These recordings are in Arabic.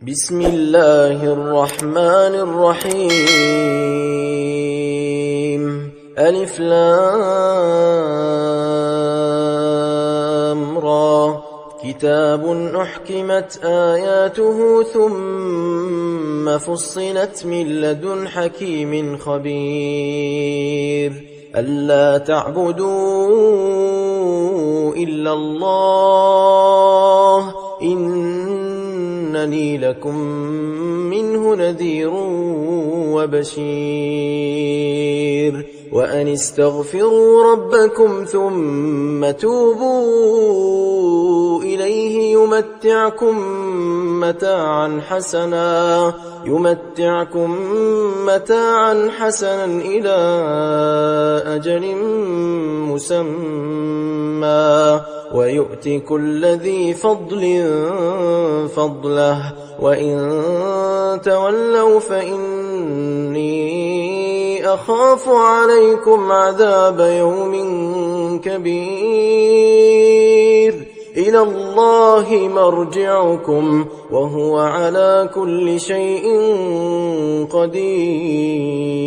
بسم الله الرحمن الرحيم ألف لام را كتاب أحكمت آياته ثم فصلت من لدن حكيم خبير ألا تعبدوا إلا الله إنني لكم منه نذير وبشير وأن استغفروا ربكم ثم توبوا إليه يمتعكم متاعا حسنا إلى أجل مسمى ويؤتي كل ذي فضل فضله وإن تولوا فإني أخاف عليكم عذاب يوم كبير إلى الله مرجعكم وهو على كل شيء قدير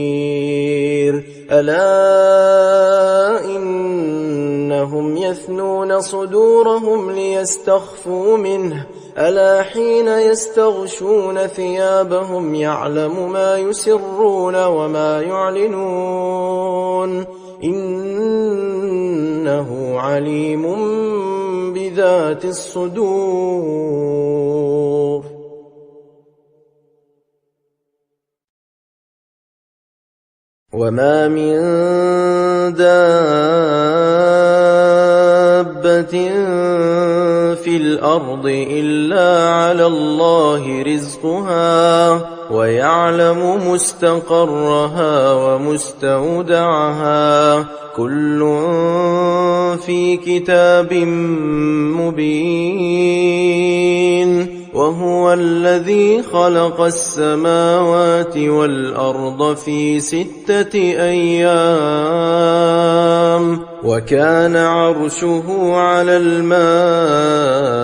ألا إنهم يثنون صدورهم ليستخفوا منه ألا حين يستغشون ثيابهم يعلم ما يسرون وما يعلنون إنه عليم بذات الصدور وما من دابة في الأرض إلا على الله رزقها ويعلم مستقرها ومستودعها كل في كتاب مبين وهو الذي خلق السماوات والأرض في 6 أيام وكان عرشه على الماء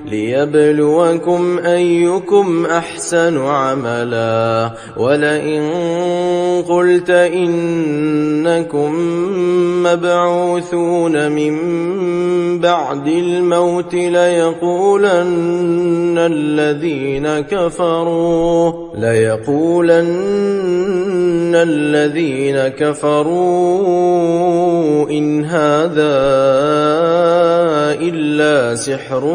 ليبلوكم أيكم أحسن عملا ولئن قلت إنكم مبعوثون من بعد الموت ليقولن الذين كفروا إن هذا إلا سحر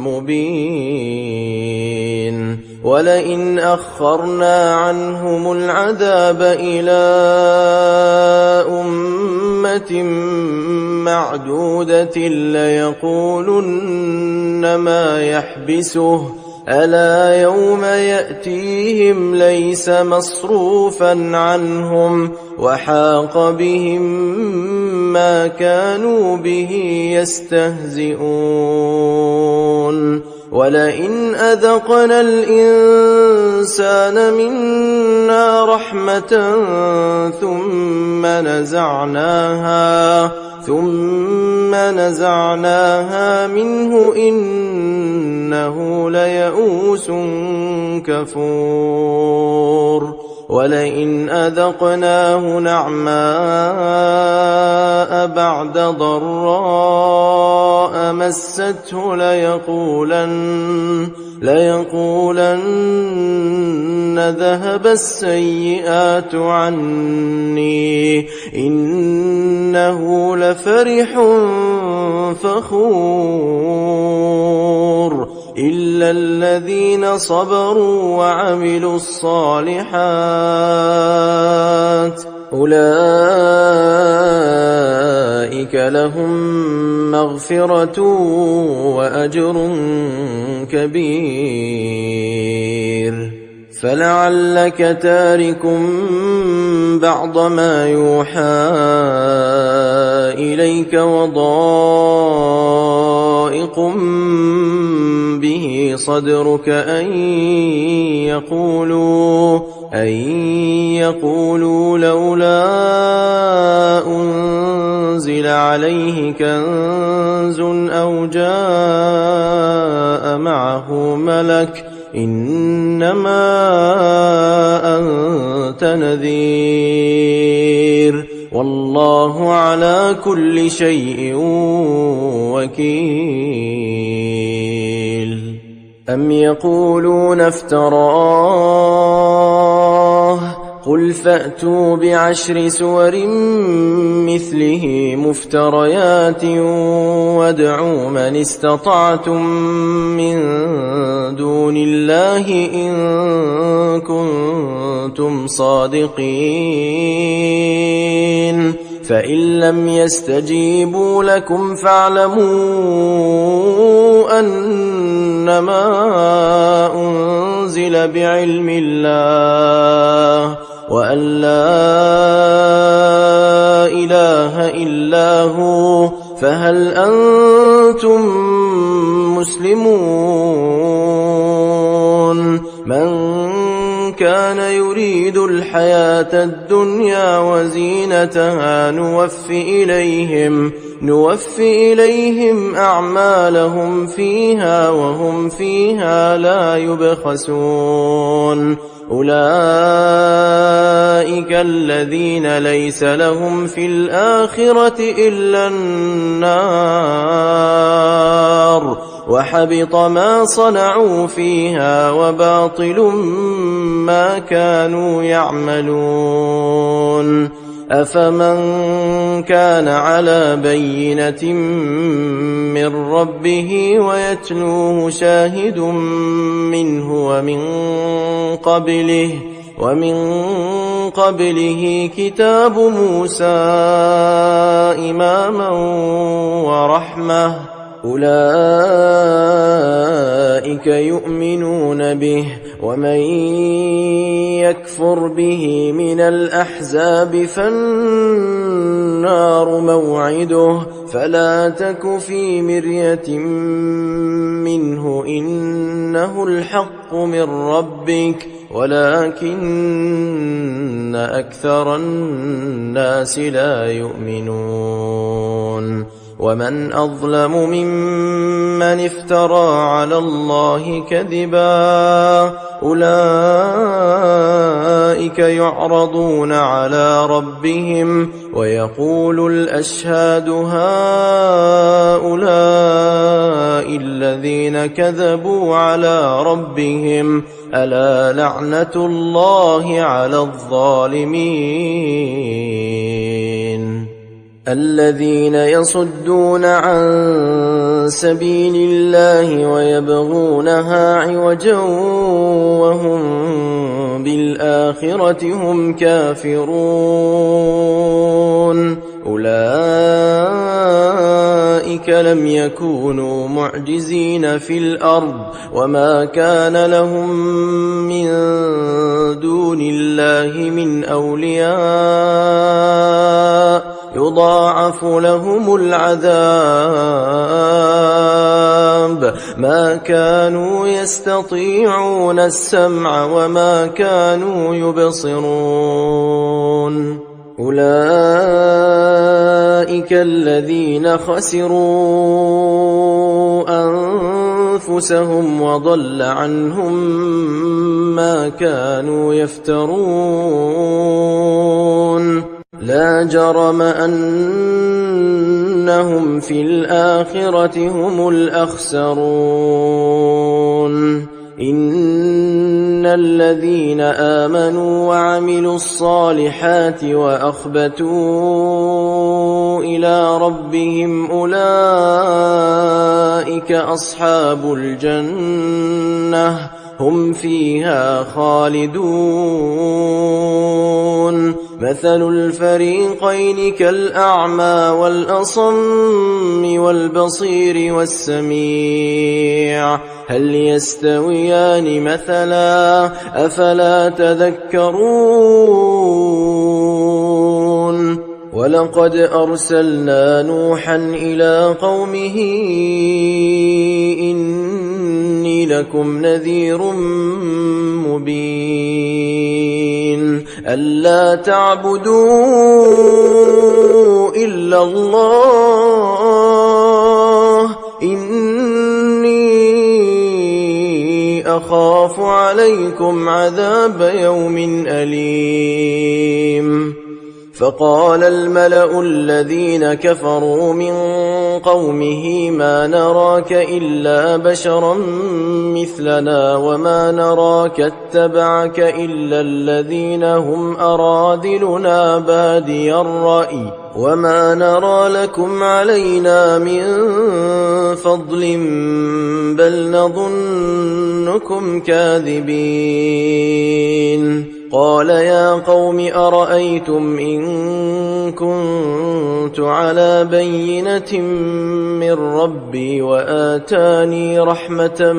مبين ولئن أخرنا عنهم العذاب إلى أمة معدودة ليقولن ما يحبسه ألا يوم يأتيهم ليس مصروفا عنهم وحاق بهم ما كانوا به يستهزئون ولئن أذقنا الإنسان منا رحمة ثم نزعناها منه إنه ليئوس كفور ولئن أذقناه نعماء بعد ضراء مسته ليقولن ذهب السيئات عني إنه لفرح فخور إلا الذين صبروا وعملوا الصالحات أولئك لهم مغفرة وأجر كبير فلعلك تارك بعض ما يوحى إليك وضائق به صدرك أن يقولوا لولا أنزل عليه كنز أو جاء يوم لك إنما أنت نذير والله على كل شيء وكيل أم يقولون افتراه قل فأتوا بعشر سور مثله مفتريات وادعوا من استطعتم من دون الله إن كنتم صادقين فإن لم يستجيبوا لكم فاعلموا أنما أنزل بعلم الله وأن لا إله إلا هو فهل أنتم مسلمون من كان يريد الحياة الدنيا وزينتها نوفي إليهم أعمالهم فيها وهم فيها لا يبخسون أولئك الذين ليس لهم في الآخرة إلا النار وحبط ما صنعوا فيها وباطل ما كانوا يعملون أفمن كان على بينة من ربه ويتلوه شاهد منه ومن قبله كتاب موسى إماما ورحمة أولئك يؤمنون به ومن يكفر به من الأحزاب فالنار موعده فلا تك في مرية منه إنه الحق من ربك ولكن أكثر الناس لا يؤمنون ومن أظلم ممن افترى على الله كذبا أولئك يعرضون على ربهم ويقول الأشهاد هؤلاء الذين كذبوا على ربهم ألا لعنة الله على الظالمين الذين يصدون عن سبيل الله ويبغونها عوجا وهم بالآخرة هم كافرون أولئك لم يكونوا معجزين في الأرض وما كان لهم من دون الله من أولياء يضاعف لهم العذاب ما كانوا يستطيعون السمع وما كانوا يبصرون أولئك الذين خسروا أنفسهم وضل عنهم ما كانوا يفترون لا جرم أنهم في الآخرة هم الأخسرون إن الذين آمنوا وعملوا الصالحات وأخبتوا إلى ربهم أولئك أصحاب الجنة هم فيها خالدون مثل الفريقين كالأعمى والأصم والبصير والسميع هل يستويان مثلا أفلا تذكرون ولقد أرسلنا نوحا إلى قومه إني لكم نذير مبين ألا تعبدوا إلا الله إني أخاف عليكم عذاب يوم أليم فقال الملأ الذين كفروا من قومه ما نراك إلا بشرا مثلنا وما نراك اتبعك إلا الذين هم أراذلنا بادي الرأي وما نرى لكم علينا من فضل بل نظنكم كاذبين قال يا قوم أرأيتم إن كنت على بينة من ربي وآتاني رحمة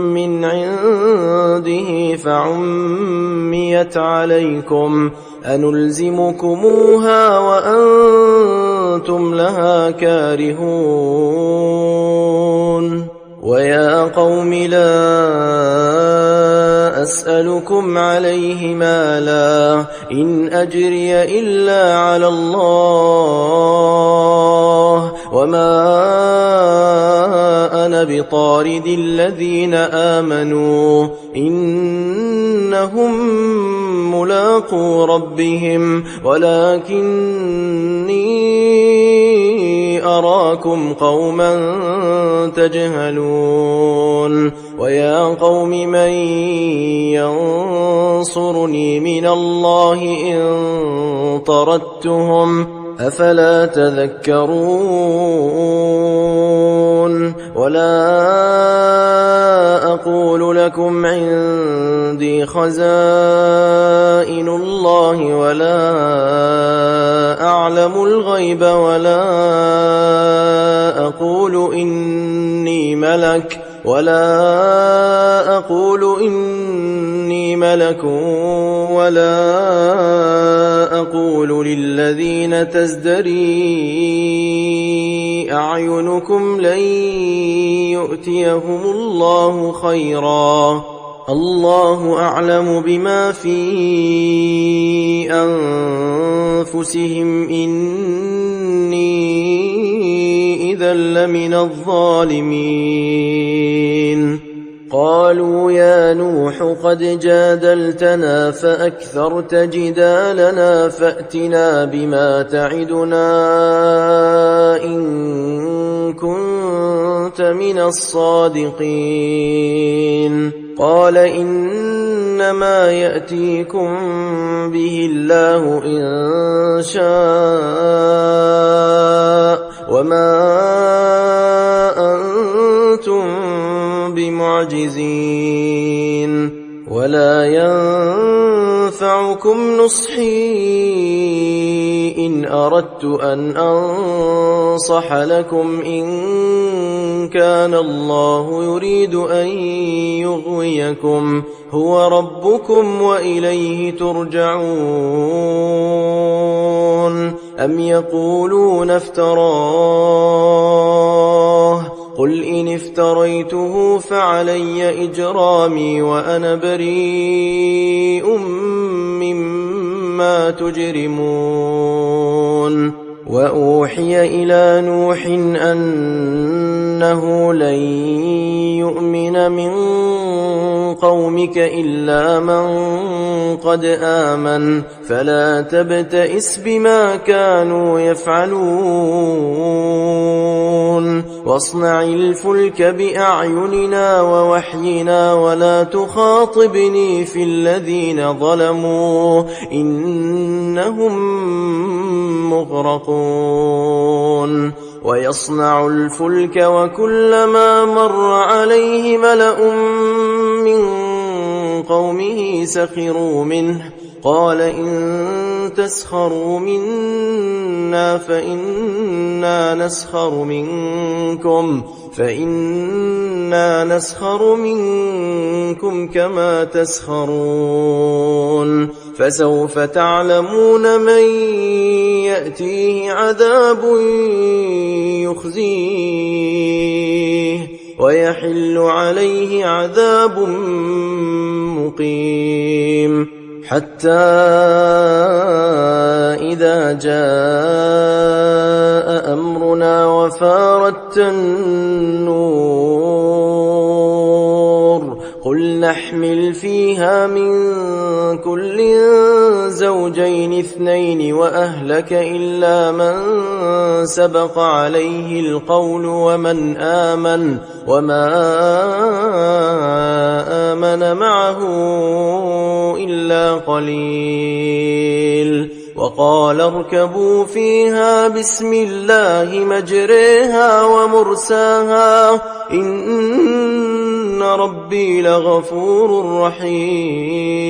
من عنده فعميت عليكم أنلزمكموها وأنتم لها كارهون ويا قوم لا أسألكم عليه مالا إن أجري إلا على الله وما أنا بطارد الذين آمنوا إنهم ملاقو ربهم ولكني أراكم قوما تجهلون ويا قوم من ينصرني من الله إن طردتهم أفلا تذكرون ولا أقول لكم عندي خزائن الله ولا أعلم الغيب ولا أقول إني ملك ولا أقول للذين تزدري أعينكم لن يؤتيهم الله خيرا الله أعلم بما في أنفسهم إني إذا لمن الظالمين قالوا يا نوح قد جادلتنا فأكثرت جدالنا فأتنا بما تعدنا إن كنت من الصادقين قال إنما يأتيكم به الله إن شاء وما أنتم بمعجزين ولا ينفعكم نصحي إن أردت أن أنصح لكم إن كان الله يريد أن يغويكم هو ربكم وإليه ترجعون أم يقولون افتراه قل إن افتريته فعلي إجرامي وأنا بريء مما تجرمون وأوحي إلى نوح أنه لن يؤمن من قومك إلا من قد آمن فلا تبتئس بما كانوا يفعلون واصنع الفلك بأعيننا ووحينا ولا تخاطبني في الذين ظلموا إنهم مغرقون ويصنع الفلك وكلما مر عليه ملأ من قومه سخروا منه قال إن تسخروا منا فإنا نسخر منكم كما تسخرون فسوف تعلمون من يأتيه عذاب يخزيه ويحل عليه عذاب مقيم حتى إذا جاء أمرنا أردت النور قل نحمل فيها من كل زوجين اثنين وأهلك إلا من سبق عليه القول ومن آمن وما آمن معه إلا قليل وقال اركبوا فيها بسم الله مجريها ومرساها إن ربي لغفور رحيم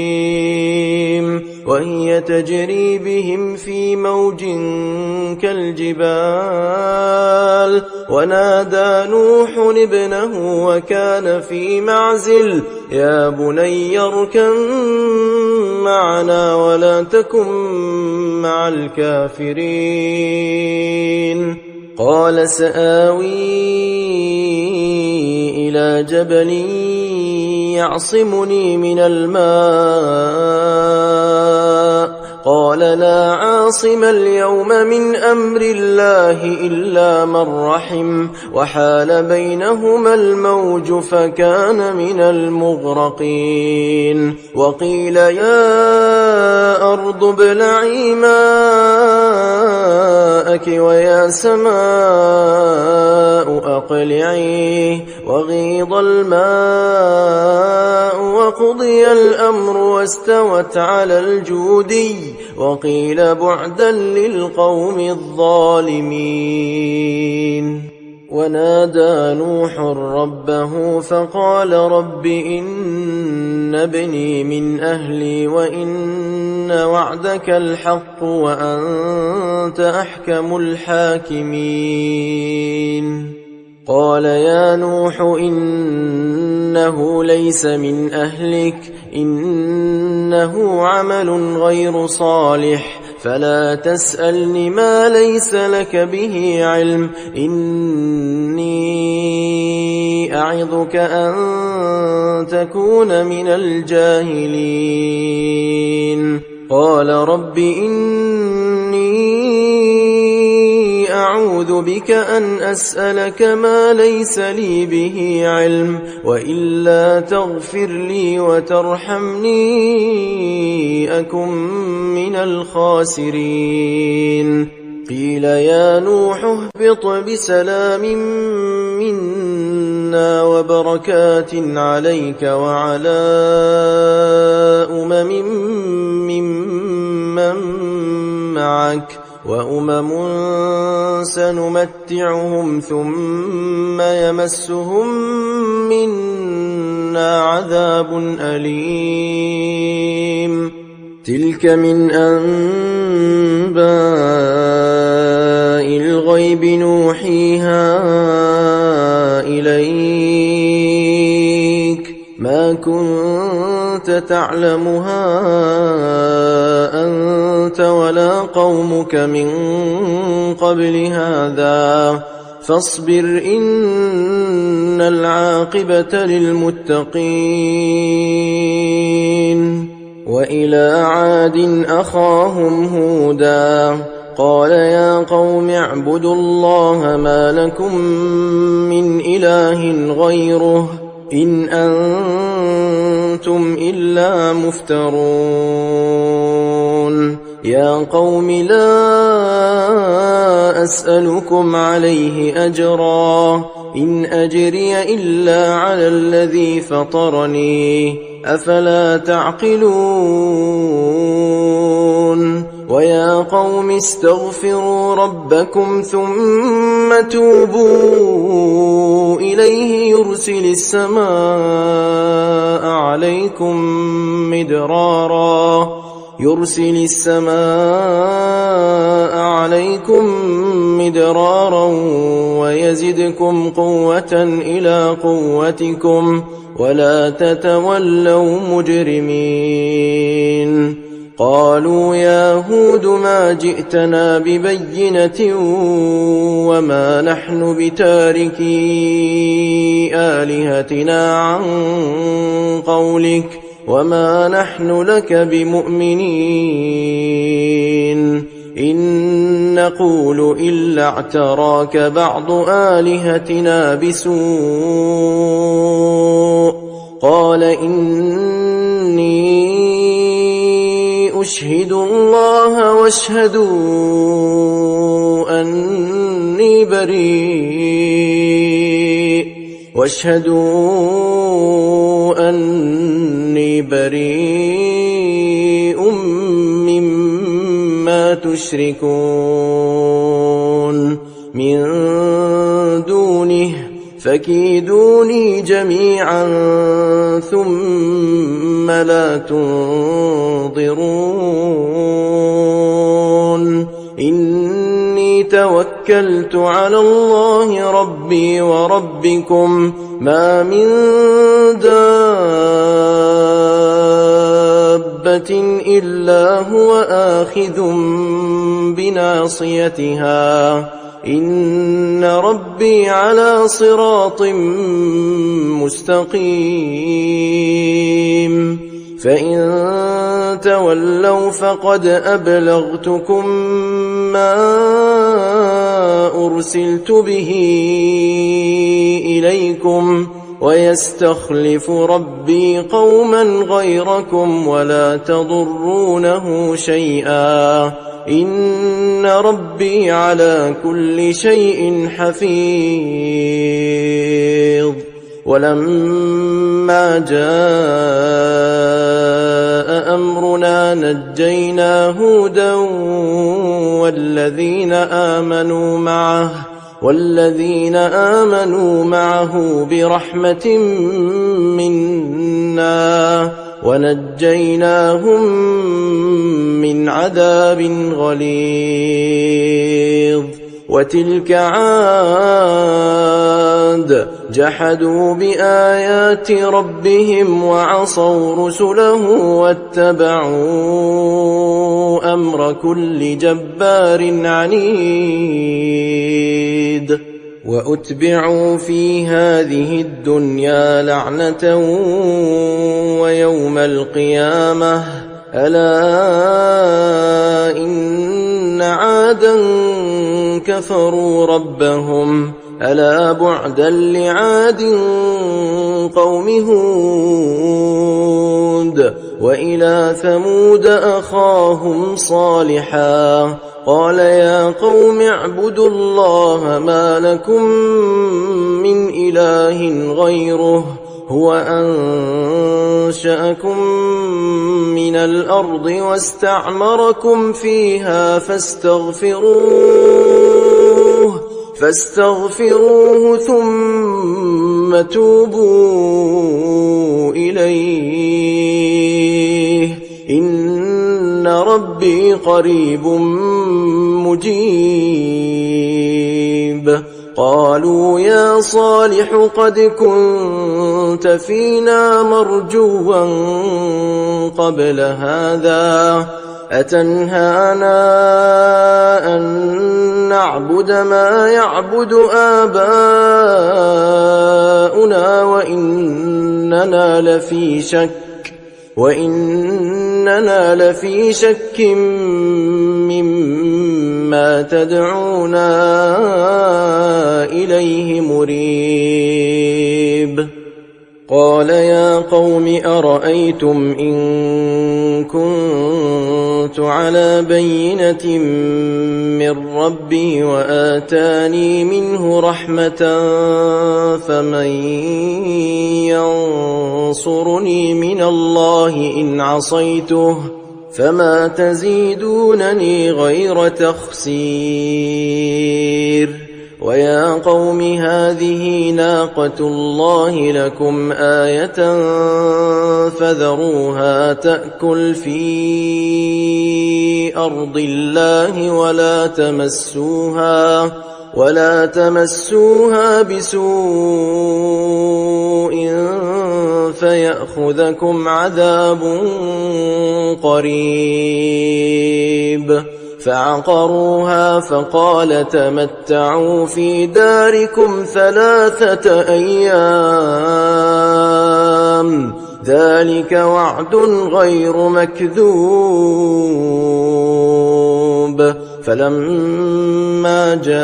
وهي تجري بهم في موج كالجبال ونادى نوح ابنه وكان في معزل يا بني اركب معنا ولا تكن مع الكافرين قال سآوي إلى جبل يعصمني من الماء قال لا عاصم اليوم من أمر الله إلا من رحم وحال بينهما الموج فكان من المغرقين وقيل يا أرض ابلعي ماءك ويا سماء أقلعي وغيض الماء وقضي الأمر واستوت على الجودي وقيل بعدا للقوم الظالمين ونادى نوح ربه فقال رب إن ابني من أهلي وإن وعدك الحق وأنت أحكم الحاكمين قال يا نوح إنه ليس من أهلك إنه عمل غير صالح فلا تسألني ما ليس لك به علم إني أعظك أن تكون من الجاهلين قال رب إني أعوذ بك أن أسألك ما ليس لي به علم وإلا تغفر لي وترحمني أكن من الخاسرين قيل يا نوح اهبط بسلام منا وبركات عليك وعلى ممن معك وأمم سنمتعهم ثم يمسهم منا عذاب أليم تلك من أنباء الغيب نوحيها إليك ما كنت تعلمها أنت ولا قومك من قبل هذا فاصبر إن العاقبة للمتقين وإلى عاد أخاهم هودا قال يا قوم اعبدوا الله ما لكم من إله غيره إن أنتم إلا مفترون يا قوم لا أسألكم عليه أجرا إن أجري إلا على الذي فطرني أفلا تعقلون ويا قوم استغفروا ربكم ثم توبوا إليه يرسل السماء عليكم مدرارا ويزدكم قوة إلى قوتكم ولا تتولوا مجرمين قالوا يا هود ما جئتنا ببينة وما نحن بتاركي آلهتنا عن قولك وما نحن لك بمؤمنين إن نقول إلا اعتراك بعض آلهتنا بسوء قال إني أشهد الله واشهدوا أني بريء مما تشركون من دونه فكيدوني جميعا ثم لا تنظرون إني توكلت على الله ربي وربكم ما من دابة إلا هو آخذ بناصيتها إن ربي على صراط مستقيم فإن تولوا فقد أبلغتكم ما أرسلت به إليكم ويستخلف ربي قوما غيركم ولا تضرونه شيئا إن ربي على كل شيء حفيظ ولما جاء أمرنا نجينا هودا والذين آمنوا معه برحمة منا ونجيناهم من عذاب غليظ وتلك عاد جحدوا بآيات ربهم وعصوا رسله واتبعوا أمر كل جبار عنيد وأتبعوا في هذه الدنيا لعنة ويوم القيامة ألا إن عادا كفروا ربهم ألا بعدا لعاد قوم هود وإلى ثمود أخاهم صالحا قال يا قوم اعبدوا الله ما لكم من إله غيره هو أنشأكم من الأرض واستعمركم فيها فاستغفروه ثم توبوا إليه إن ربي قريب مجيب قالوا يا صالح قد كنت فينا مرجوا قبل هذا أتنهانا أن نعبد ما يعبد آباؤنا وإننا لفي شك مما تدعونا إليه مريب قال يا قوم أرأيتم إن كنت على بينة من ربي وآتاني منه رحمة فمن ينصرني من الله إن عصيته فما تزيدونني غير تخسير ويا قوم هذه ناقة الله لكم آية فذروها تأكل في أرض الله ولا تمسوها بسوء فيأخذكم عذاب قريب فعقروها فقال تمتعوا في داركم 3 أيام ذلك وعد غير مكذوب فلما جاء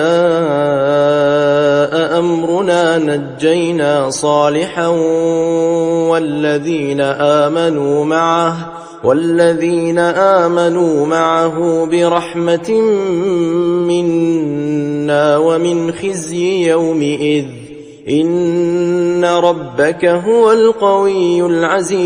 أمرنا نجينا صالحا والذين آمنوا معه برحمة منا ومن خزي يومئذ إن ربك هو القوي العزيز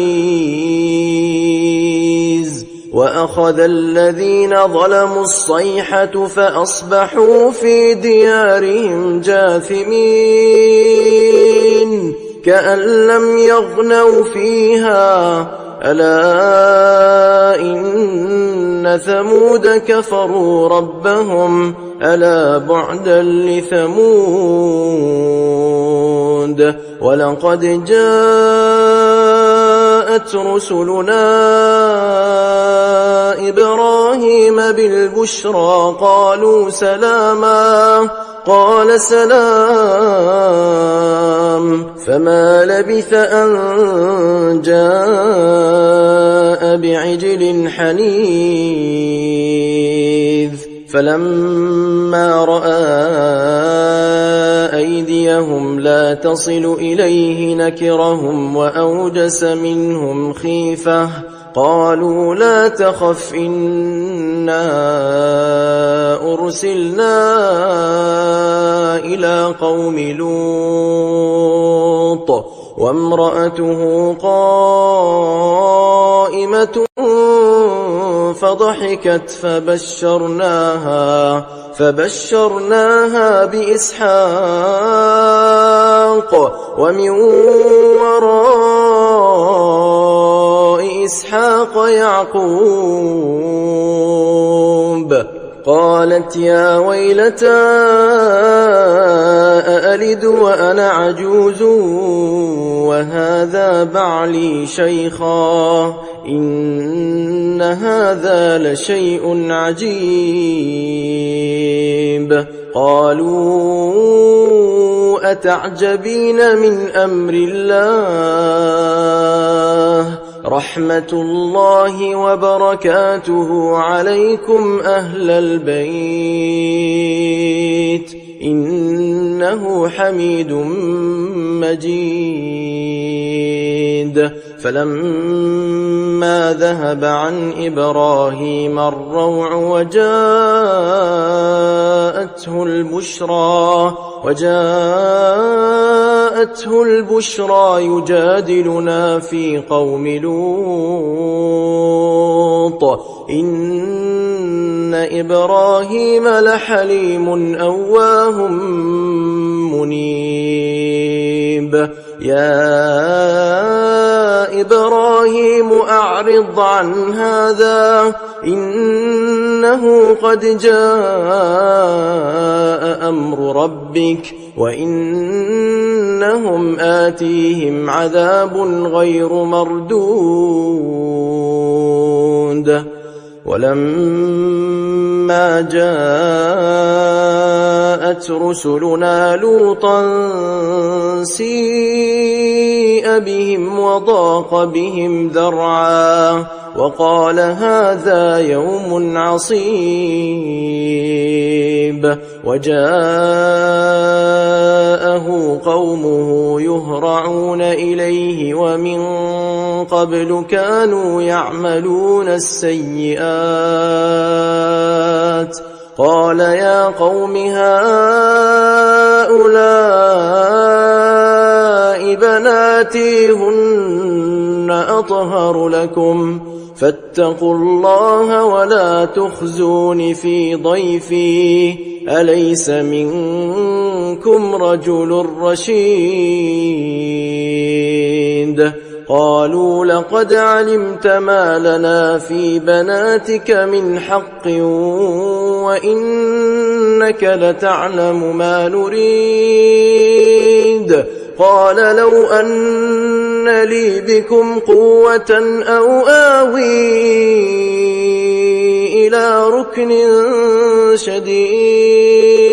وأخذ الذين ظلموا الصيحة فأصبحوا في ديارهم جاثمين كأن لم يغنوا فيها ألا إن ثمود كفروا ربهم ألا بعدا لثمود ولقد جاءت رسلنا إبراهيم بالبشرى قالوا سلاما قال سلام فما لبث أن جاء بعجل حنيذ فلما رأى أيديهم لا تصل إليه نكرهم وأوجس منهم خيفة قالوا لا تخف إنا أرسلنا إلى قوم لوط وامرأته قائمة فضحكت فبشرناها بإسحاق ومن وراء إسحاق يعقوب قالت يا ويلتى أألد وأنا عجوز وهذا بعلي شيخا إن هذا لشيء عجيب قالوا أتعجبين من أمر الله رحمة الله وبركاته عليكم أهل البيت إنه حميد مجيد فلما ذهب عن إبراهيم الروع وجاءته البشرى يجادلنا في قوم لوط إن إبراهيم لحليم أواه منيب يا إبراهيم أعرض عن هذا إنه قد جاء أمر ربك وإنهم آتيهم عذاب غير مردود ولما جاءت رسلنا لوطا سيء بهم وضاق بهم ذرعا وقال هذا يوم عصيب وجاءه قومه يهرعون إليه ومن قبل كانوا يعملون السيئات قال يا قوم هؤلاء بناتي هن أطهر لكم فاتقوا الله ولا تخزون في ضيفي أليس منكم رجل رشيد قالوا لقد علمت ما لنا في بناتك من حق وإنك لتعلم ما نريد قال لو أن لي بكم قوة أو آوي إلى ركن شديد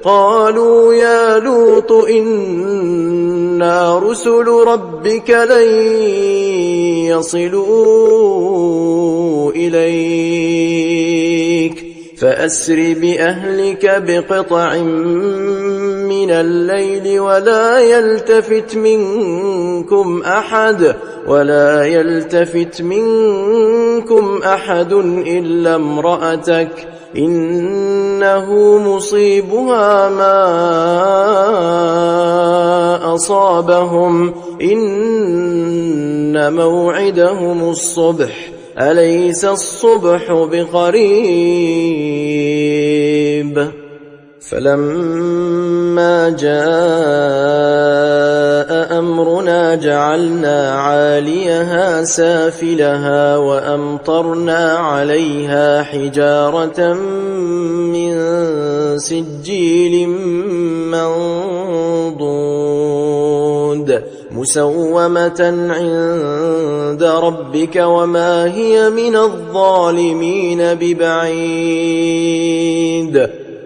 قالوا يا لوط إنا رسل ربك لن يصلوا إليك فأسر بأهلك بقطع من الليل ولا يلتفت منكم أحد إلا امرأتك إنه مصيبها ما أصابهم إن موعدهم الصبح أليس الصبح بقريب فلما جاء أمرنا جعلنا عاليها سافلها وأمطرنا عليها حجارة من سجيل منضود مسومة عند ربك وما هي من الظالمين ببعيد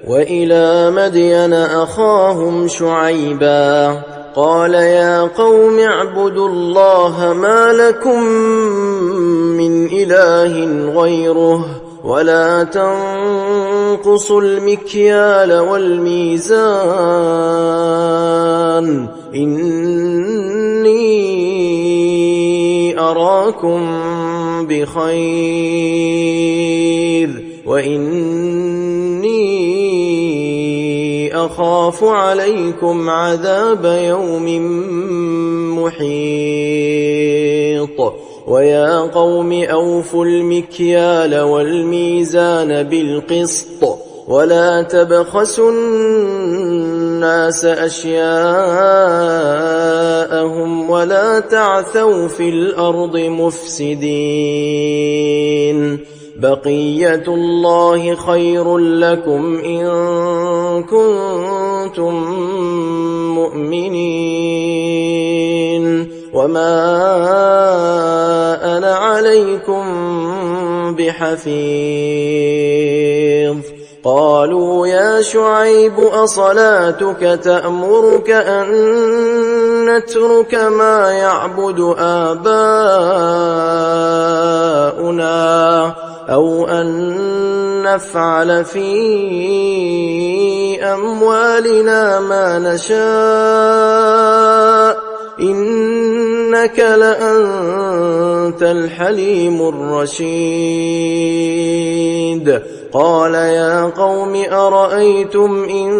وإلى مدين أخاهم شعيبا قال يا قوم اعبدوا الله ما لكم من إله غيره ولا تنقصوا المكيال والميزان إني أراكم بخير وإني أخاف عليكم عذاب يوم محيط ويا قوم أوفوا المكيال والميزان بالقسط ولا تبخسوا الناس أشياءهم ولا تعثوا في الأرض مفسدين بقية الله خير لكم إن كنتم مؤمنين وما أنا عليكم بحفيظ قالوا يا شعيب أصلاتك تأمرك أن نترك ما يعبد آباؤنا أو أن نفعل في أموالنا ما نشاء إنك لأنت الحليم الرشيد قال يا قوم أرأيتم إن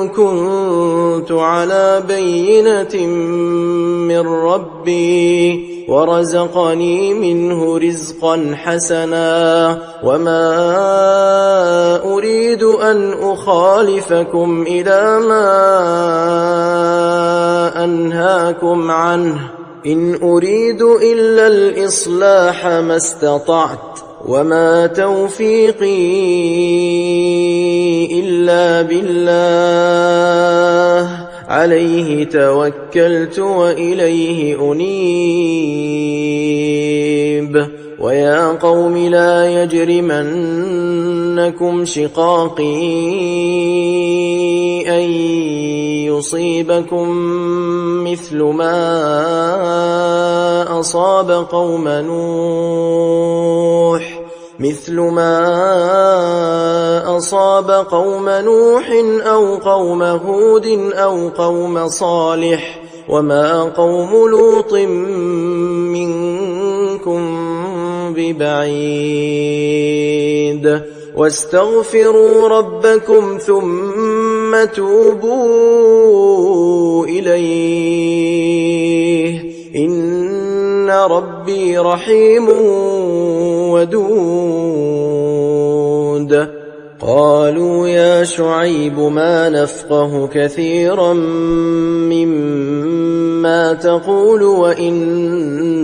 كنت على بينة من ربي ورزقني منه رزقا حسنا وما أريد أن أخالفكم إلى ما أنهاكم عنه إن أريد إلا الإصلاح ما استطعت وما توفيقي إلا بالله عليه توكلت وإليه أنيب ويا قوم لا يجرمنكم شقاقي أن يصيبكم مثل ما أصاب قوم نوح أو قوم هود أو قوم صالح وما قوم لوط منكم ببعيد واستغفروا ربكم ثم توبوا إليه إن ربي رحيم ودود قالوا يا شعيب ما نفقه كثيرا مما تقول وإنا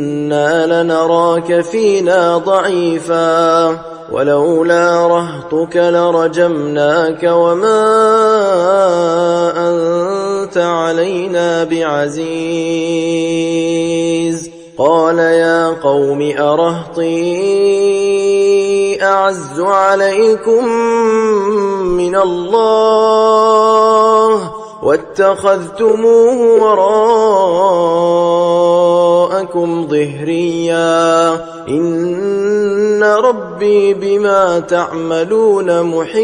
لنراك فينا ضعيفا ولولا رهطك لرجمناك وما أنت علينا بعزيز قال يا قوم أرهطي أعز عليكم من الله واتخذتموه وراءكم ظهريا إن إن ربي بما تعملون محيط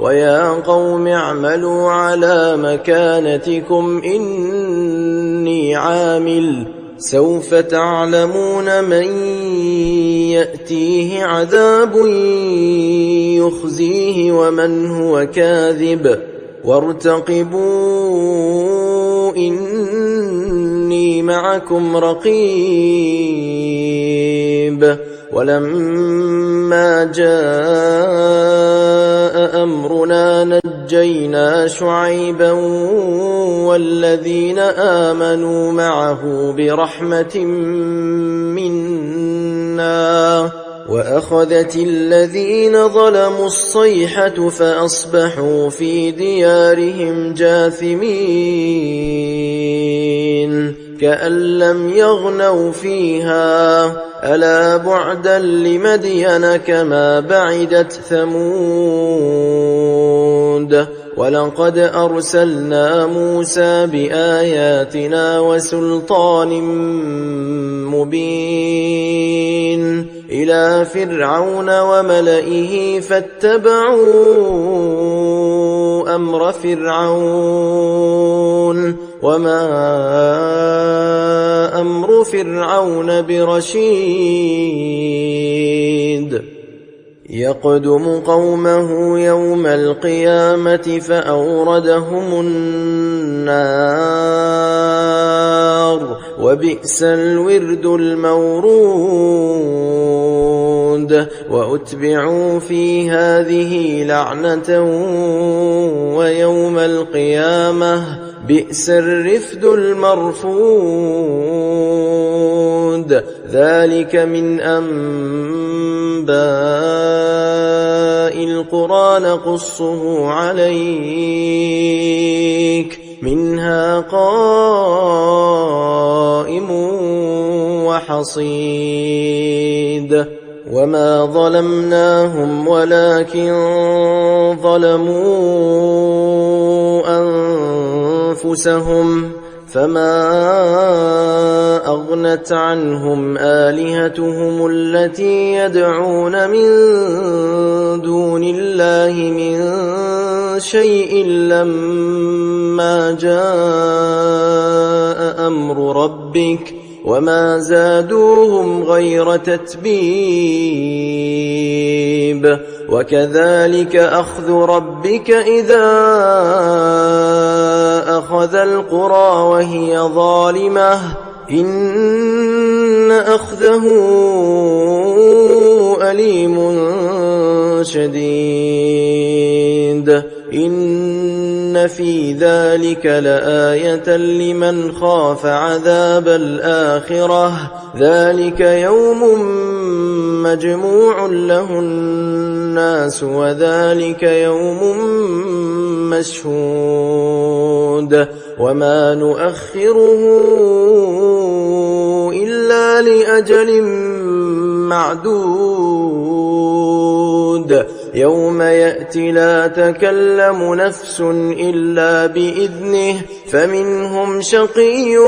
ويا قوم اعملوا على مكانتكم إني عامل سوف تعلمون من يأتيه عذاب يخزيه ومن هو كاذب وارتقبوا إني معكم رقيب ولما جاء أمرنا نجينا شعيبا والذين آمنوا معه برحمة منا وأخذت الذين ظلموا الصيحة فأصبحوا في ديارهم جاثمين كأن لم يغنوا فيها ألا بعدا لمدين كما بعدت ثمود ولقد أرسلنا موسى بآياتنا وسلطان مبين إلى فرعون وملئه فاتبعوا أمر فرعون وما أمر فرعون برشيد يقدم قومه يوم القيامة فأوردهم النار وبئس الورد المورود وأتبعوا في هذه لعنة ويوم القيامة بئس الرفد المرفود ذلك من أنباء القرى نقصه عليك منها قائم وحصيد وما ظلمناهم ولكن ظلموا أنفسهم فما أغنت عنهم آلهتهم التي يدعون من دون الله من شيء لما جاء أمر ربك وما زادوهم غير تتبيب وكذلك أخذ ربك إذا أخذ القرى وهي ظالمة إن أخذه أليم شديد إن في ذلك لآية لمن خاف عذاب الآخرة ذلك يوم مجموع له الناس وذلك يوم مشهود وما نؤخره إلا لأجل معدود يوم يأتي لا تكلم نفس إلا بإذنه فمنهم شقي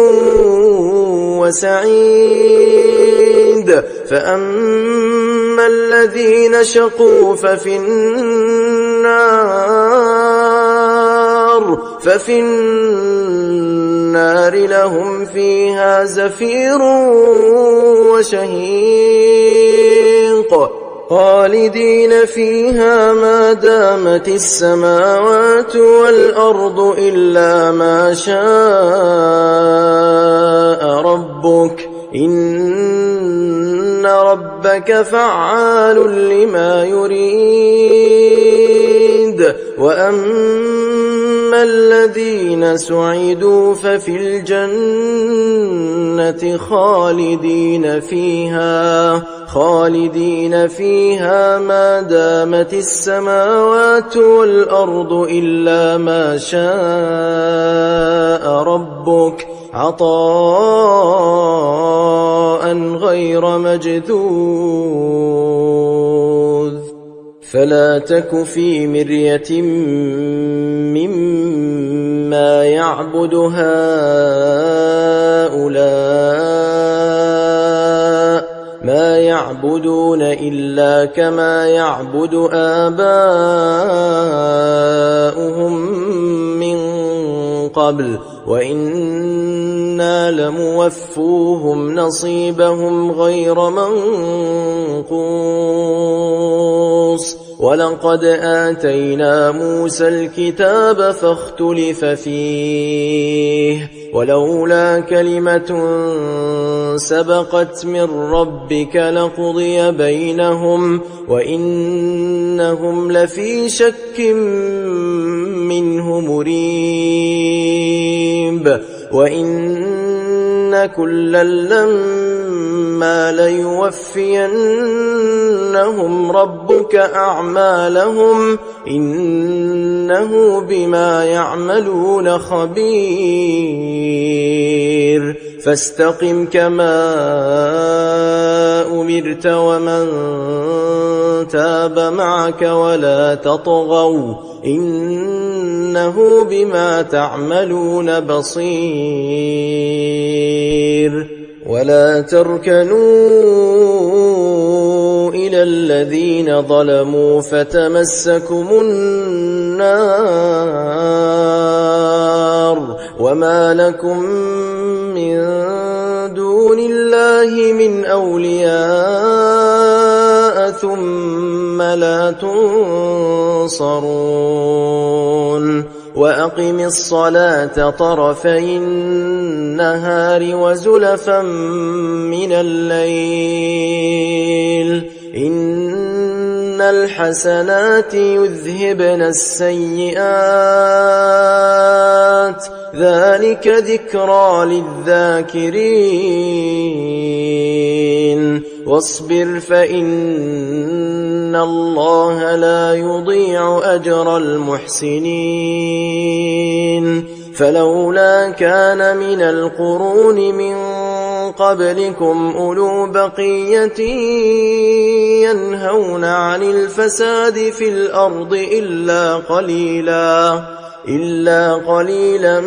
وسعيد فأما الذين شقوا ففي النار لهم فيها زفير وشهيق خالدين فيها ما دامت السماوات والأرض إلا ما شاء ربك إن ربك فعال لما يريد وأما الذين سعدوا ففي الجنة خالدين فيها ما دامت السماوات والأرض إلا ما شاء ربك عطاء غير مجذوذ فلا تك في مرية مما يعبد هؤلاء يعبدون إلا كما يعبد آباؤهم من قبل وإنا لموفوهم نصيبهم غير منقوص ولقد آتينا موسى الكتاب فاختلف فيه ولولا كلمة سبقت من ربك لقضي بينهم وإنهم لفي شك منه مريب وإن كلا لما ليوفينهم ربك أعمالهم إنه بما يعملون خبير فاستقم كما أمرت ومن تاب معك ولا تطغوا إنه بما تعملون بصير ولا تركنوا إلى الذين ظلموا فتمسكم النار وما لكم من دون الله من أولياء ثم لا تنصرون وأقم الصلاة طرفي النهار وزلفا من الليل إن الحسنات يذهبن السيئات ذلك ذكرى للذاكرين واصبر فإن الله لا يضيع أجر المحسنين فلولا كان من القرون من قبلكم أولو بقية ينهون عن الفساد في الأرض إلا قليلا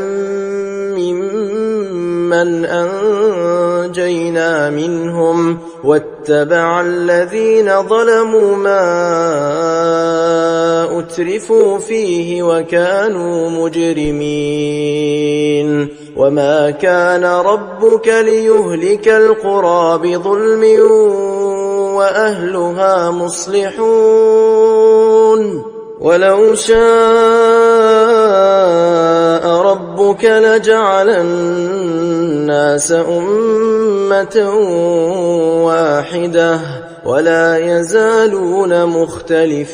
ممن أنجينا منهم واتبع الذين ظلموا ما أترفوا فيه وكانوا مجرمين وما كان ربك ليهلك القرى بظلم وأهلها مصلحون ولو شاء ربك لجعل الناس أمة واحدة ولا يزالون مختلفين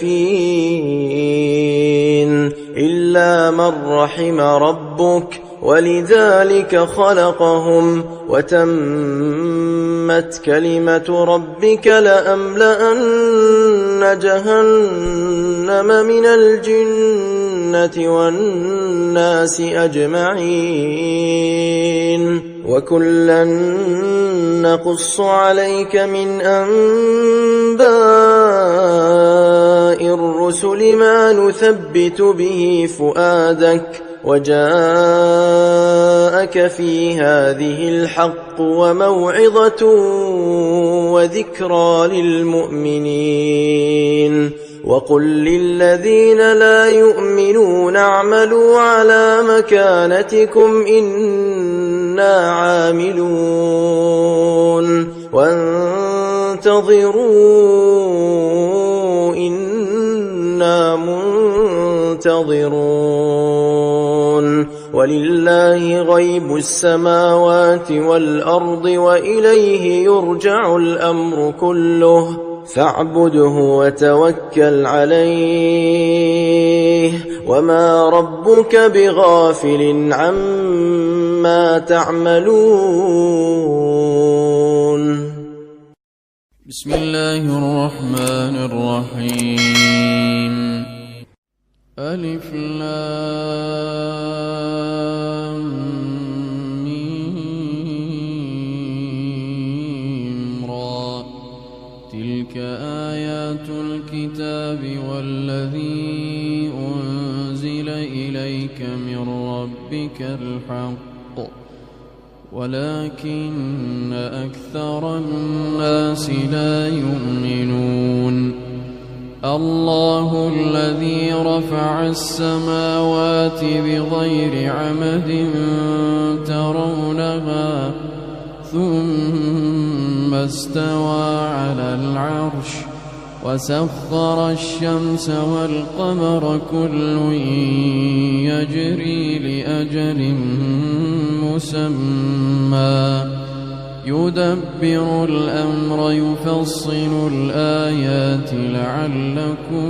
إلا من رحم ربك ولذلك خلقهم وتمت كلمة ربك لأملأن جهنم من الجنة والناس أجمعين وكلا نقص عليك من أنباء الرسل ما نثبت به فؤادك وجاءك في هذه الحق وموعظة وذكرى للمؤمنين وقل للذين لا يؤمنون اعملوا على مكانتكم إنا عاملون وانتظروا إنا منتظرون ولله غيب السماوات والأرض وإليه يرجع الأمر كله فاعبده وتوكل عليه وما ربك بغافل عما تعملون بسم الله الرحمن الرحيم ألف لام ميم را تلك آيات الكتاب والذي أنزل إليك من ربك الحق ولكن أكثر الناس لا يؤمنون. الله الذي رفع السماوات بغير عمد ترونها ثم استوى على العرش وسخر الشمس والقمر كل يجري لأجل مسمى يدبر الأمر يفصل الآيات لعلكم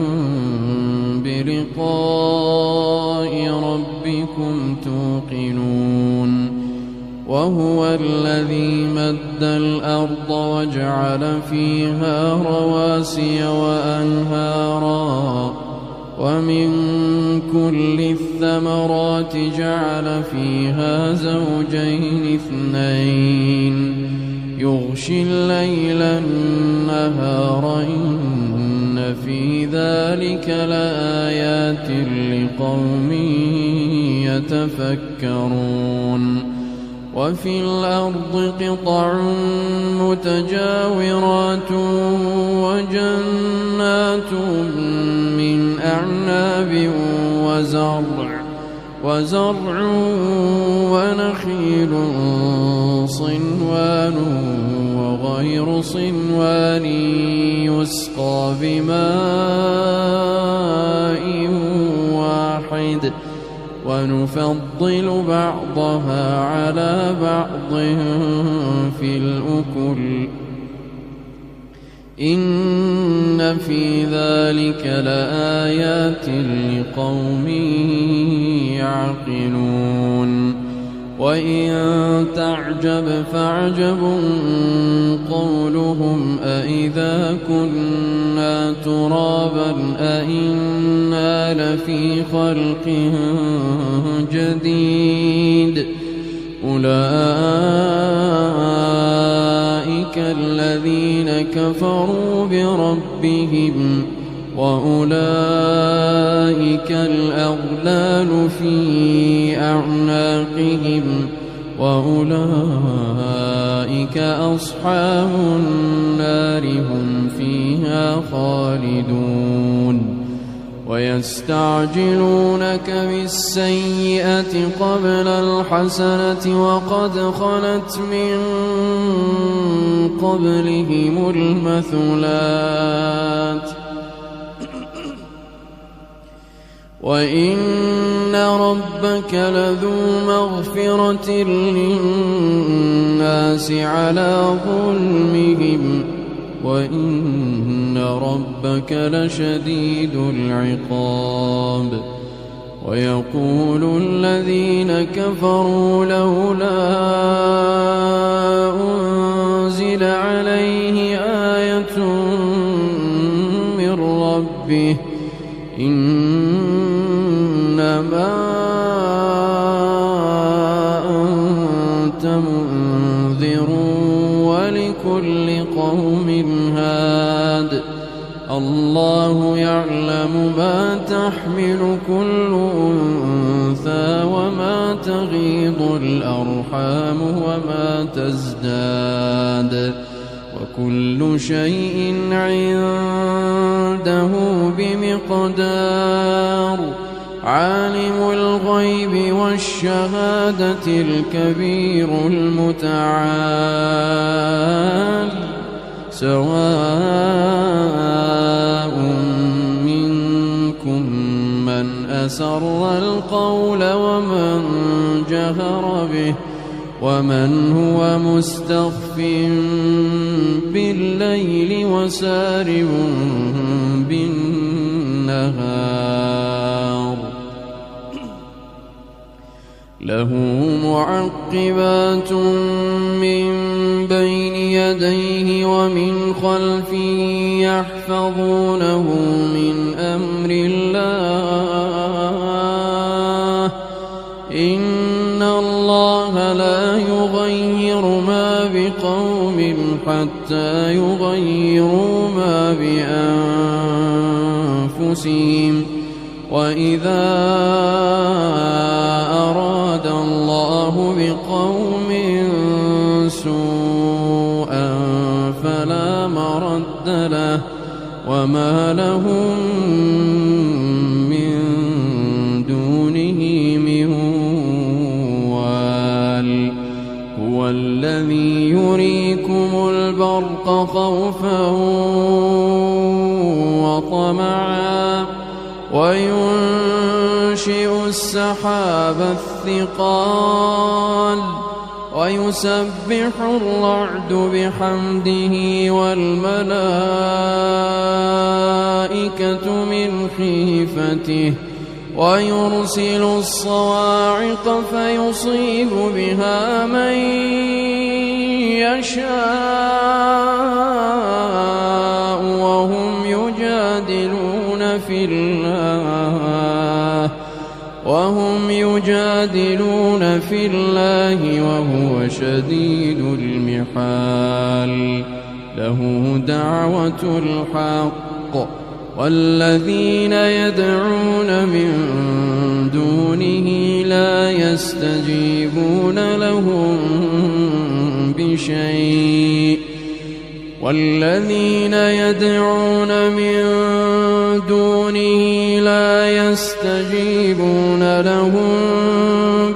بلقاء ربكم توقنون. وهو الذي مد الأرض وجعل فيها رواسي وأنهارا ومن كل الثمرات جعل فيها زوجين اثنين يغشي الليل النهار إن في ذلك لآيات لقوم يتفكرون. وفي الأرض قطع متجاورات وجنات من أعناب وزرع ونخيل صنوان وغير صنوان يسقى بماء واحد ونفضل بعضها على بعض في الأكل إن في ذلك لآيات لقوم يعقلون. وإن تعجب فعجب قولهم أإذا كنا ترابا أإنا لفي خلق جديد أولئك الذين كفروا بربهم وأولئك الأغلال في أعناقهم وأولئك أصحاب النار هم فيها خالدون. ويستعجلونك بالسيئة قبل الحسنة وقد خلت من قبلهم المثلات وإن ربك لذو مغفرة للناس على ظلمهم وإن ربك لشديد العقاب. ويقول الذين كفروا لولا أنزل عليه آية من ربه إنما أنت منذر ولكل قوم هاد الله يعلم ما تحمل كل أنثى وما تغيض الأرحام وما تزداد وكل شيء عنده بمقدار. عالم الغيب والشهادة الكبير المتعال سواء منكم من أسر القول ومن جهر به ومن هو مستخف بالليل وسارب بالنهار له معقبات من بين يديه ومن خلفه يحفظونه من أمر الله إن الله لا يغير ما بقوم حتى يغيروا ما بأنفسهم وإذا أراد الله بقوم له وما لهم من دونه من وال هو الذي يريكم البرق خوفا وطمعا وينشئ السحاب الثقال ويسبح الرعد بحمده والملائكة من خيفته ويرسل الصواعق فيصيب بها من يشاء وهم يجادلون في الله وهو شديد المحال له دعوة الحق والذين يدعون من دونه لا يستجيبون لهم بشيء والذين يدعون من دونه لا يستجيبون لهم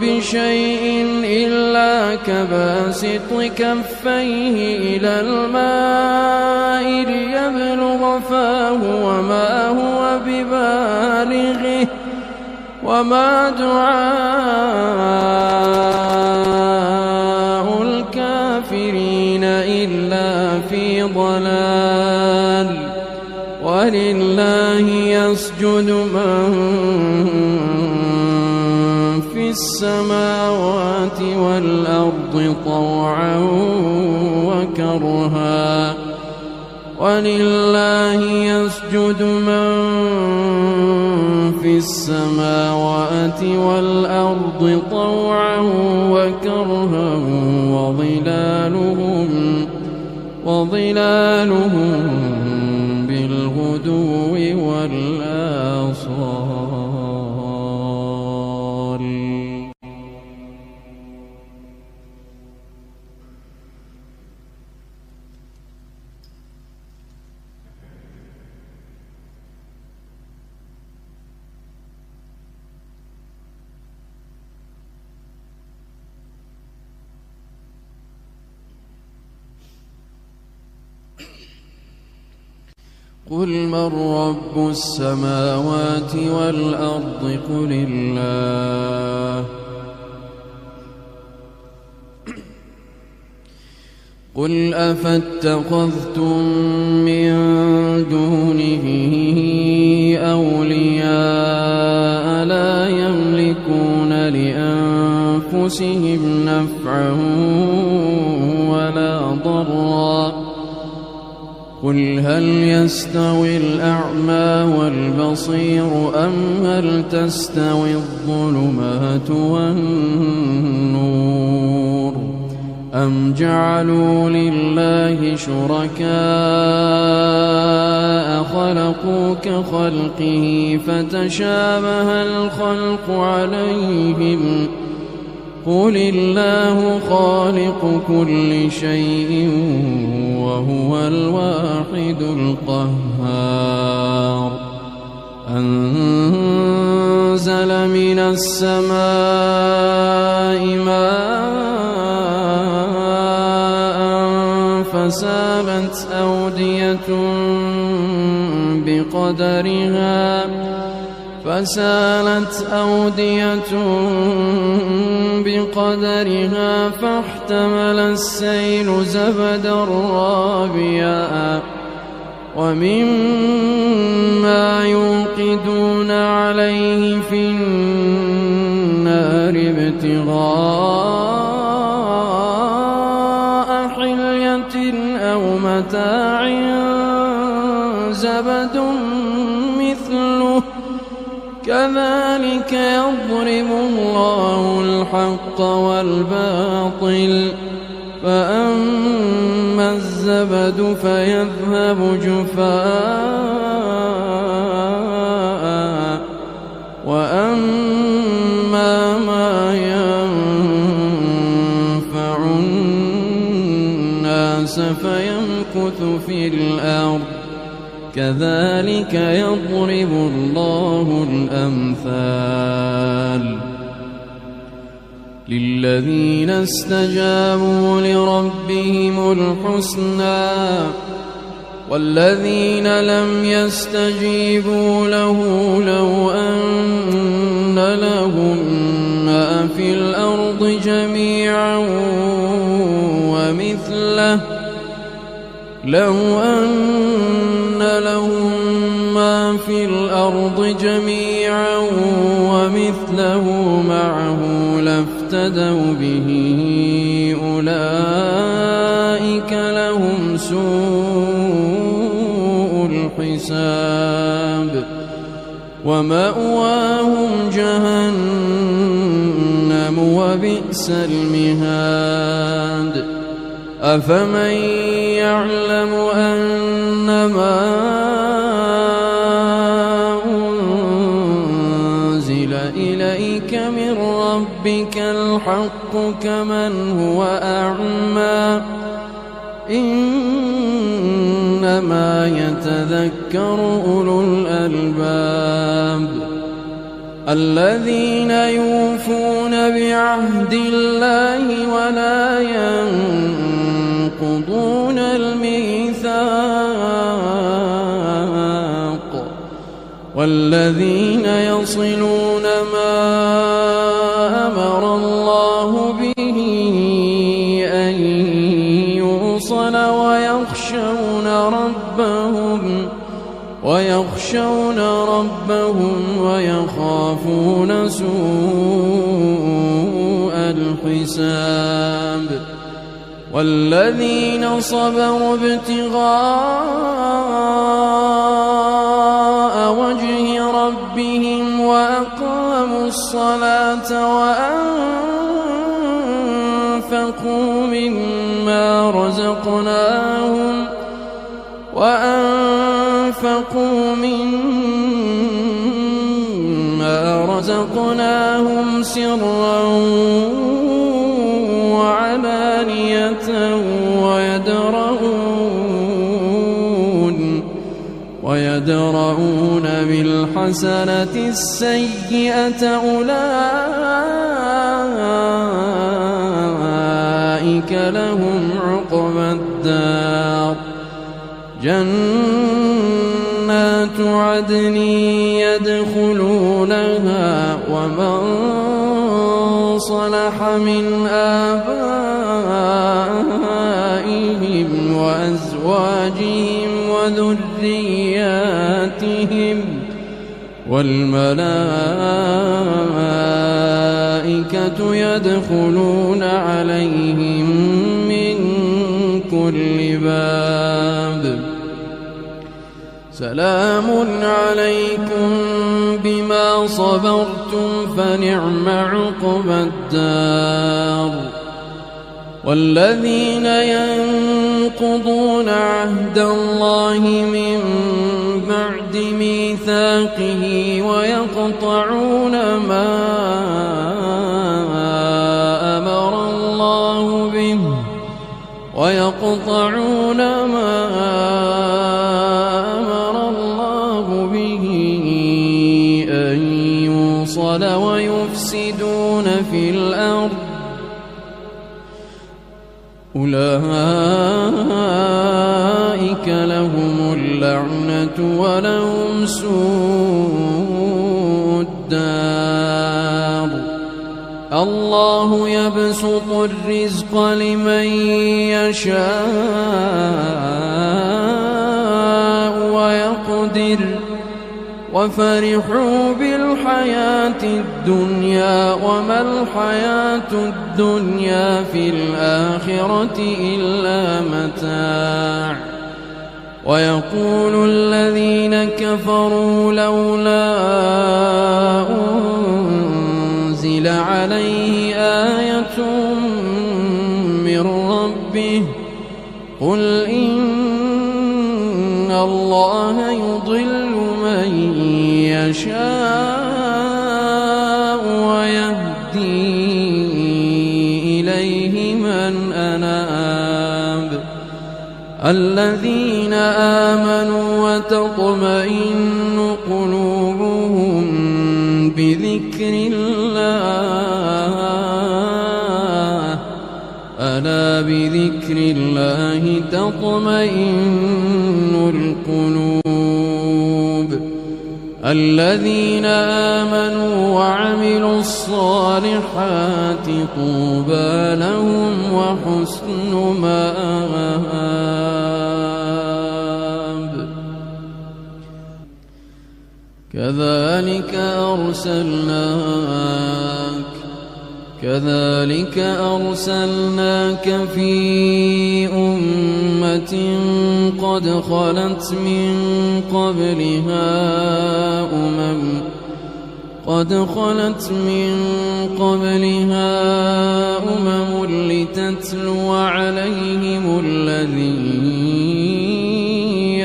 بشيء إلا كباسط كفيه إلى الماء ليبلغ فاه وما هو ببالغه وما دعاء الكافرين إلا في ضلال ولله يسجد من في السماوات والأرض طوعا وكرها ولله يسجد من في السماوات والأرض طوعا وكرها وظلالهم بالغدو والآصال. قل من رب السماوات والأرض قل الله قل أفاتخذتم من دونه أولياء لا يملكون لأنفسهم نفعا ولا ضرا قل هل يستوي الأعمى والبصير أم هل تستوي الظلمات والنور أم جعلوا لله شركاء خلقوا كخلقه فتشابه الخلق عليهم قل الله خالق كل شيء وهو الواحد القهار أنزل من السماء ماء فسالت أودية بقدرها فاحتمل السيل زبدا رابيا ومما يوقدون عليه في النار ابتغاء حلية أو متاع زبد مثله كذلك يضرب الله الحق والباطل فأما الزبد فيذهب جفاء وأما ما ينفع الناس فيمكث في الأرض كذلك يضرب الله الأمثال للذين استجابوا لربهم الحسنى والذين لم يستجيبوا له لو أن لهم ما في الأرض جميعا ومثله معه لافتدوا به أولئك لهم سوء الحساب ومأواهم جهنم وبئس المهاد أفمن يعلم أنما أنزل إليك من ربك الحق كمن هو أعمى إنما يتذكر أولو الألباب الذين يوفون بعهد الله ولا ينقضون الميثاق والذين يصلون ما أمر الله به أن يوصل ويخشون ربهم ويخافون سوء الحساب والذين صبروا ابتغاء وجه ربهم وأقاموا الصلاة وأنفقوا مما رزقناهم سرا وعلانية ويدرؤون بالحسنة السيئة أولئك لهم عقبى الدار جنات عدن يدخلونها ومن صلح من آبائهم وأزواجهم وذرياتهم والملائكة يدخلون عليهم من كل باب سلام عليكم بما صبرتم فنعم عقبى الدار والذين ينقضون عهد الله من بعد ميثاقه ويقطعون ما أمر الله به أن يوصل ويفسدون في الأرض أولئك لهم اللعنة ولهم سوء الدار الله يبسط الرزق لمن يشاء ويقدر وفرحوا بالحياة الدنيا وما الحياة الدنيا في الآخرة إلا متاع ويقول الذين كفروا لولا أنزل عليه آية من ربه قل إن الله يضل من يشاء ويهدي إليه من أناب الذين آمنوا وتطمئن قلوبهم بذكر الله ألا بذكر الله تطمئن القلوب الذين آمنوا وعملوا الصالحات طوبى لهم وحسن مآب كذلك أرسلناك في أمة قد خلت من قبلها أمم لتتلو عليهم الذي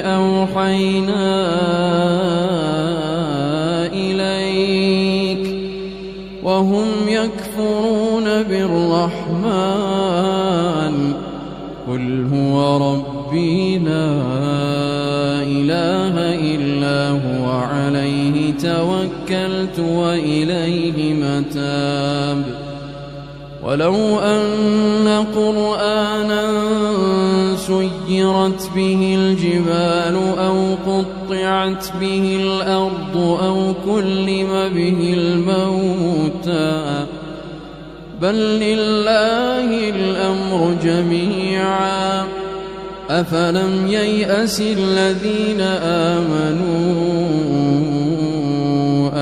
أوحينا إليك وهم يكفرون بالرحمن قل هو ربي لا إله إلا هو عليه توكلت وإليه متاب ولو أن قرآنا سيرت به الجبال أو قطعت به الأرض أو كلم به الموتى بل لله الأمر جميعا أفلم ييأس الذين آمنوا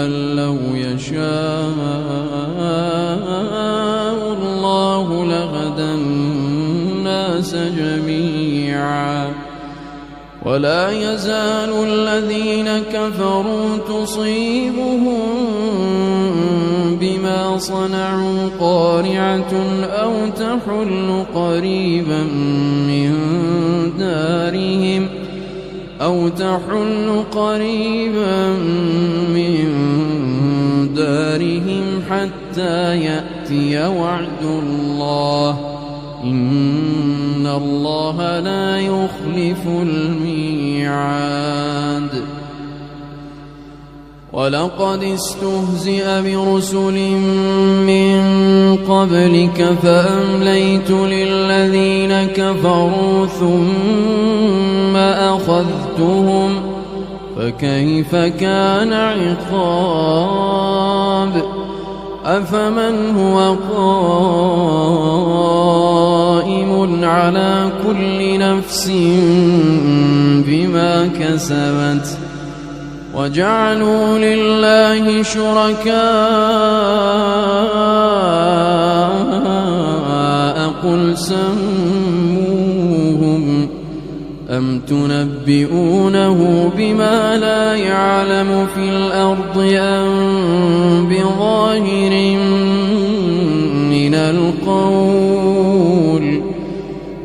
أن لو يشاء الله لهدى الناس جميعا ولا يزال الذين كفروا تصيبهم بما صنعوا قارعة أو تحل قريبا من دارهم حتى يأتي وعد الله إن الله لا يخلف الميعاد ولقد استهزئ برسل من قبلك فأمليت للذين كفروا ثم أخذتهم فكيف كان عقاب أفمن هو قائم على كل نفس بما كسبت وجعلوا لله شركاء قل سموهم أم تنبئونه بما لا يعلم في الأرض أم بظاهر من القول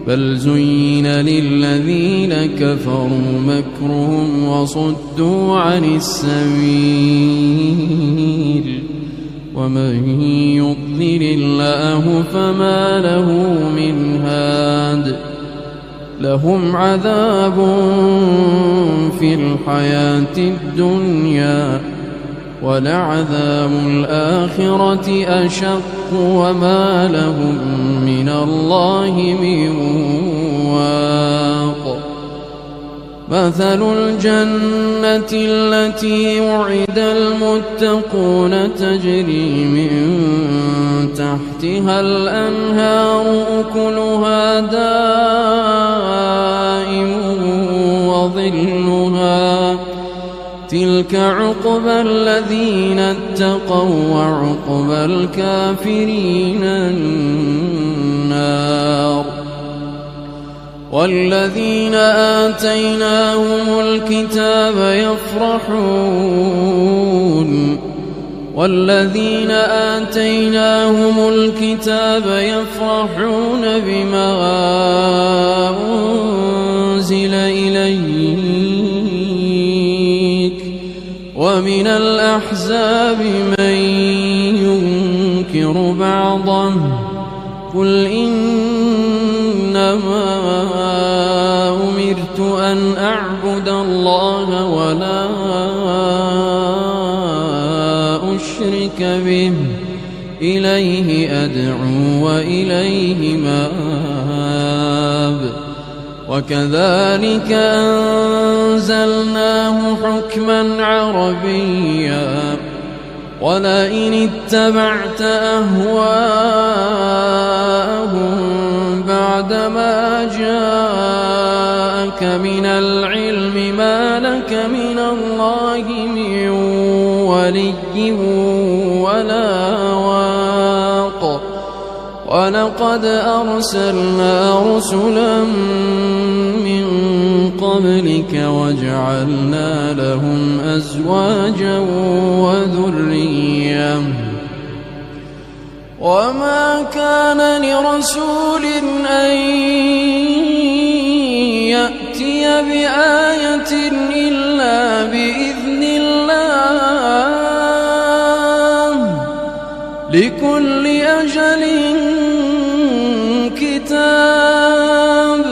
بل زين للذين كفروا مكرهم وصدوا عن السبيل ومن يضلل الله فما له من هاد لهم عذاب في الحياة الدنيا ولعذاب الآخرة أشق وما لهم من الله من واق مثل الجنة التي وعد المتقون تجري من تحتها الأنهار أكلها دائم وظلها تلك عقبى الذين اتقوا وعقبى الكافرين النار والذين آتيناهم الكتاب يفرحون بما أنزل إليك ومن الأحزاب من ينكر بعضه قل إنما أمرت أن أعبد الله ولا أشرك به إليه أدعو وإليه مآب وكذلك أنزلناه حكما عربيا ولئن اتبعت أهواءهم بعدما جاءك من العلم ما لك من الله من ولي ولا واق ولقد أرسلنا رسلا من قبلك وجعلنا لهم أزواجا وذرية وما كان لرسول أن يأتي بآية إلا بإذن الله لكل أجل كتاب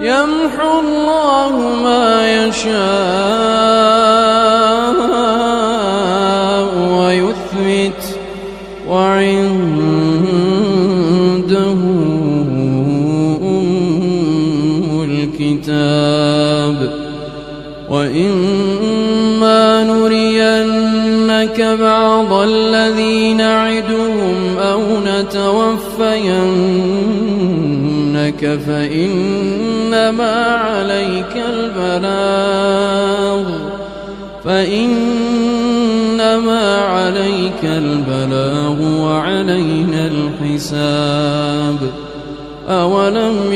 يمحو الله ما يشاء ويثبت وعنده أم الكتاب وإما نرينك بعض الذي نعدهم أو نتوفينك فإنما عليك البلاغ وعلينا الحساب أولم